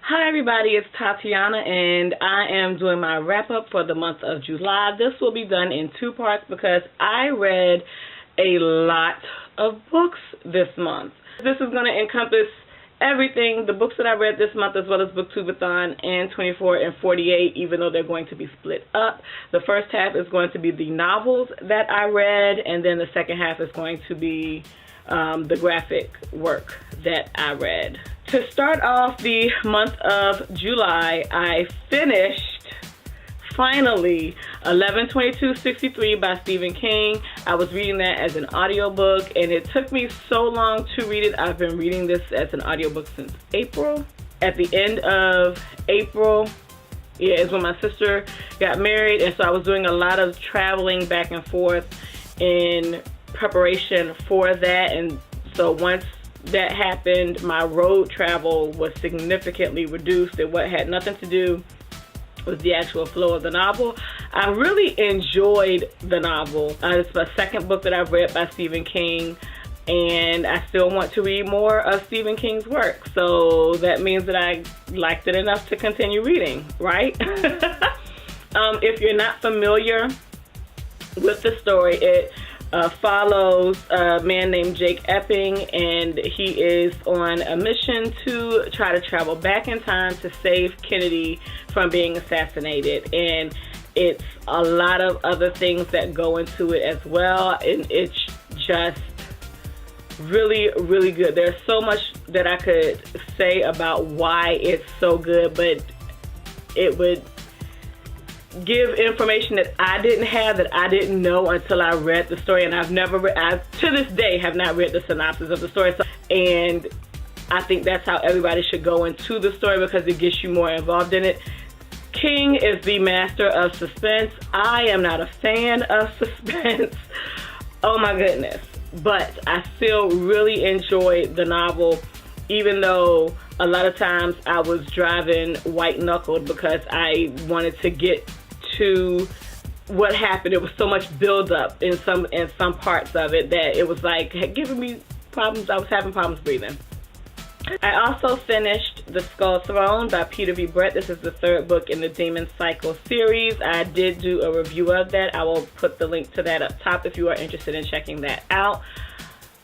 Hi everybody, it's Tatiana and I am doing my wrap up for the month of July. This will be done in two parts because I read a lot of books this month. This is going to encompass everything, the books that I read this month as well as Booktubeathon and 24 and 48, even though they're going to be split up. The first half is going to be the novels that I read, and then the second half is going to be the graphic work that I read. To start off the month of July, I finished, finally, 11/22/63 by Stephen King. I was reading that as an audiobook, and it took me so long to read it. I've been reading this as an audiobook since April. At the end of April, is when my sister got married, and so I was doing a lot of traveling back and forth in preparation for that, and so once that happened, my road travel was significantly reduced, and what had nothing to do with the actual flow of the novel. I really enjoyed the novel. It's my second book that I've read by Stephen King, and I still want to read more of Stephen King's work, so that means that I liked it enough to continue reading, right? If you're not familiar with the story, it follows a man named Jake Epping, and he is on a mission to try to travel back in time to save Kennedy from being assassinated. And it's a lot of other things that go into it as well, and it's just really, really good. There's so much that I could say about why it's so good, but it would give information that I didn't have, that I didn't know until I read the story, and I've never read, to this day have not read the synopsis of the story, and I think that's how everybody should go into the story because it gets you more involved in it. King is the master of suspense. I am not a fan of suspense. Oh my goodness. But I still really enjoyed the novel, even though a lot of times I was driving white-knuckled because I wanted to get to what happened. It was so much build-up in some parts of it that it was like giving me problems. I was having problems breathing. I also finished The Skull Throne by Peter V. Brett. This is the third book in the Demon Cycle series. I did do a review of that. I will put the link to that up top if you are interested in checking that out.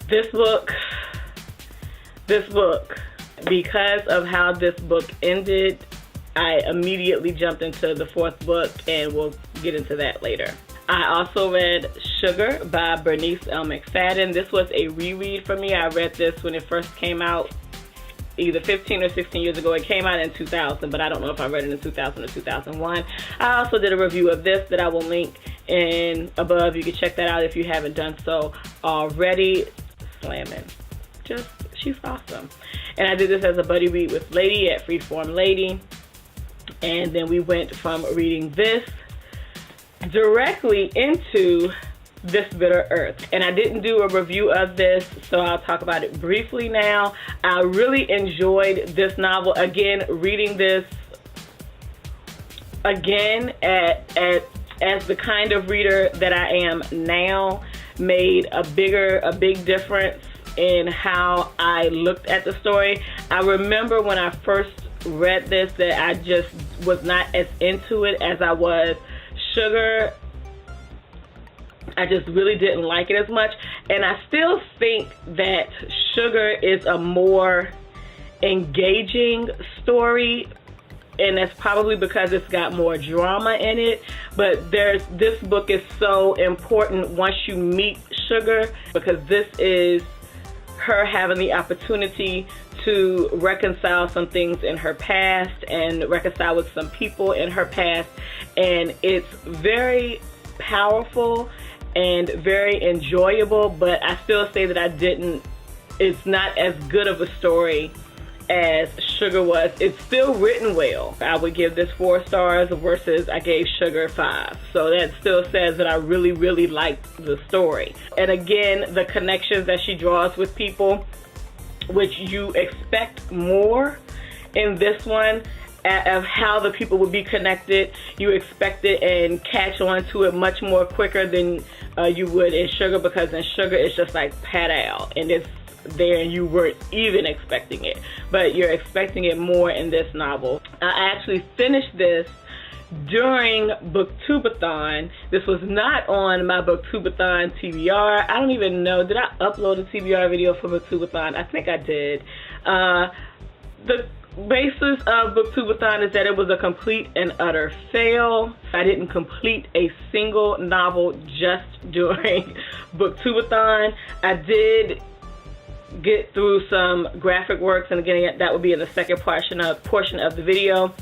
This book, because of how this book ended, I immediately jumped into the fourth book, and we'll get into that later. I also read Sugar by Bernice L. McFadden. This was a reread for me. I read this when it first came out, either 15 or 16 years ago. It came out in 2000, but I don't know if I read it in 2000 or 2001. I also did a review of this that I will link in above. You can check that out if you haven't done so already. Slamming. She's awesome. And I did this as a buddy read with Lady at Freeform Lady. And then we went from reading this directly into This Bitter Earth. And I didn't do a review of this, so I'll talk about it briefly now. I really enjoyed this novel. Again, reading this again as the kind of reader that I am now made a big difference in how I looked at the story. I remember when I first read this that I just was not as into it as I was Sugar. I just really didn't like it as much, and I still think that Sugar is a more engaging story, and that's probably because it's got more drama in it. But this book is so important once you meet Sugar, because this is her having the opportunity to reconcile some things in her past and reconcile with some people in her past, and it's very powerful and very enjoyable. But I still say that it's not as good of a story as Sugar was. It's still written well. I would give this 4 stars versus I gave Sugar 5. So that still says that I really, really liked the story. And again, the connections that she draws with people, which you expect more in this one, of how the people would be connected. You expect it and catch on to it much more quicker than you would in Sugar, because in Sugar it's just like pat out, and it's there and you weren't even expecting it, but you're expecting it more in this novel. I actually finished this during Booktubeathon. This was not on my Booktubeathon TBR. I don't even know, did I upload a TBR video for Booktubeathon? I think I did. The basis of Booktubeathon is that it was a complete and utter fail. I didn't complete a single novel just during Booktubeathon. I did get through some graphic works, and again, that would be in the second portion of the video.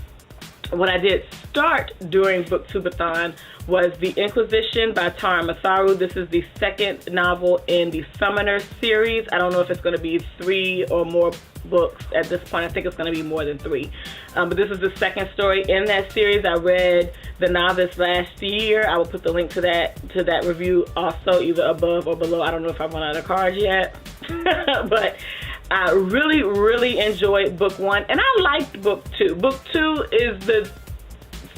What I did start during Booktubeathon was The Inquisition by Tara Matharu. This is the second novel in the Summoner series. I don't know if it's going to be 3 or more books at this point. I think it's going to be more than 3. But this is the second story in that series. I read The Novice last year. I will put the link to that review also, either above or below. I don't know if I've run out of cards yet. But I really, really enjoyed book 1, and I liked book 2. Book 2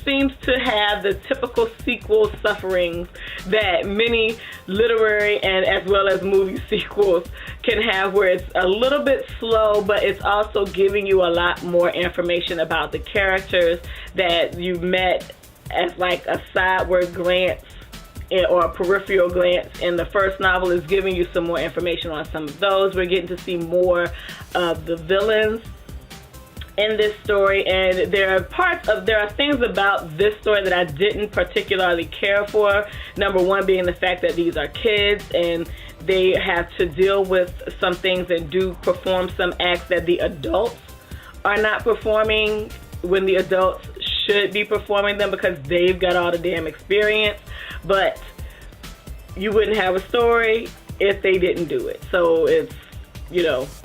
seems to have the typical sequel sufferings that many literary and as well as movie sequels can have, where it's a little bit slow, but it's also giving you a lot more information about the characters that you met as like a sideward glance or a peripheral glance in the first novel is giving you some more information on some of those. We're getting to see more of the villains in this story, and there are things about this story that I didn't particularly care for. Number one being the fact that these are kids and they have to deal with some things and do perform some acts that the adults are not performing when the adults should be performing them, because they've got all the damn experience. But you wouldn't have a story if they didn't do it. So it's,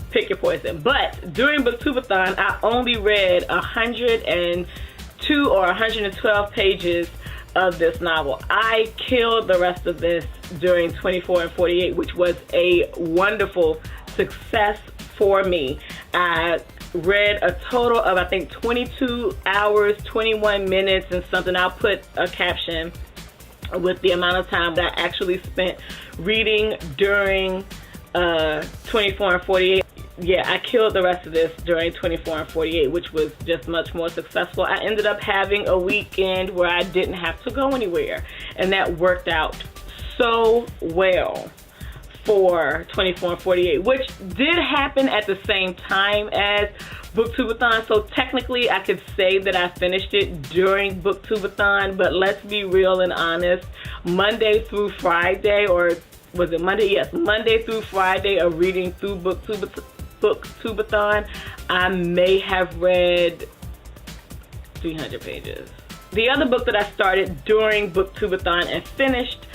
pick your poison. But during Booktubeathon, I only read 102 or 112 pages of this novel. I killed the rest of this during 24 and 48, which was a wonderful success for me. I read a total of, I think, 22 hours, 21 minutes and something. I'll put a caption with the amount of time that I actually spent reading during 24 and 48. Yeah, I killed the rest of this during 24 and 48, which was just much more successful. I ended up having a weekend where I didn't have to go anywhere, and that worked out so well for 24 and 48, which did happen at the same time as Booktubeathon. So technically I could say that I finished it during Booktubeathon, but let's be real and honest. Monday through Friday, or was it Monday? Yes, Monday through Friday of reading through Booktubeathon, I may have read 300 pages. The other book that I started during Booktubeathon and finished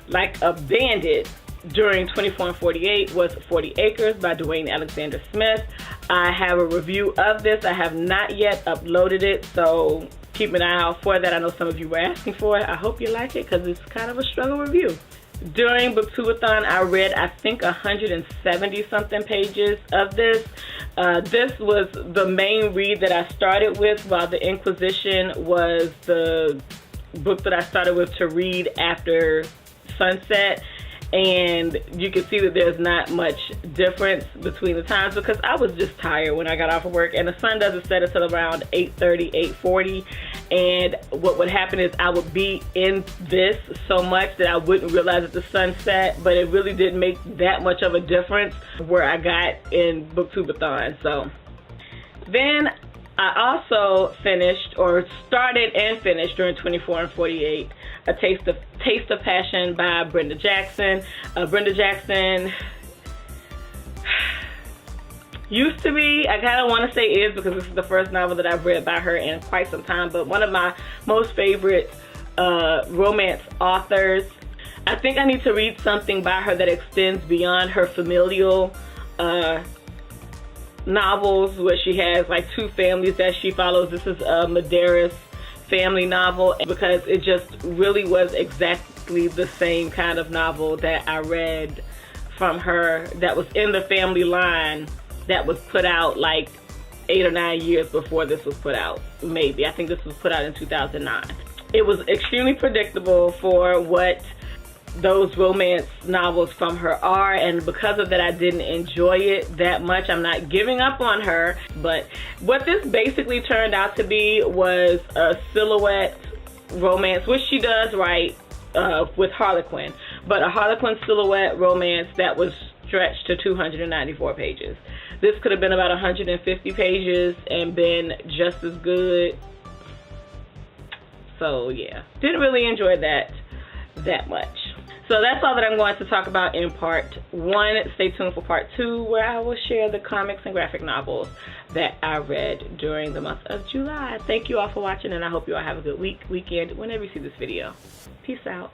like a bandit during 24 and 48 was 40 Acres by Dwayne Alexander Smith. I have a review of this. I have not yet uploaded it, so keep an eye out for that. I know some of you were asking for it. I hope you like it because it's kind of a struggle review. During Booktubeathon, I read, I think, 170 something pages of this. This was the main read that I started with, while The Inquisition was the book that I started with to read after sunset. And you can see that there's not much difference between the times because I was just tired when I got off of work, and the sun doesn't set until around 8:30, 8:40. And what would happen is I would be in this so much that I wouldn't realize that the sun set, but it really didn't make that much of a difference where I got in Booktubeathon. So then I also finished, or started and finished during 24 and 48, A Taste of Passion by Brenda Jackson. Brenda Jackson used to be, I kind of want to say is, because this is the first novel that I've read by her in quite some time, but one of my most favorite romance authors. I think I need to read something by her that extends beyond her familial novels, where she has like 2 families that she follows. This is a Medeiros family novel, because it just really was exactly the same kind of novel that I read from her that was in the family line that was put out like 8 or 9 years before this was put out. Maybe. I think this was put out in 2009. It was extremely predictable for what those romance novels from her are, and because of that I didn't enjoy it that much. I'm not giving up on her, but what this basically turned out to be was a silhouette romance, which she does write with Harlequin, but a Harlequin silhouette romance that was stretched to 294 pages. This could have been about 150 pages and been just as good. So yeah, didn't really enjoy that much. So that's all that I'm going to talk about in part 1. Stay tuned for part 2, where I will share the comics and graphic novels that I read during the month of July. Thank you all for watching, and I hope you all have a good weekend, whenever you see this video. Peace out.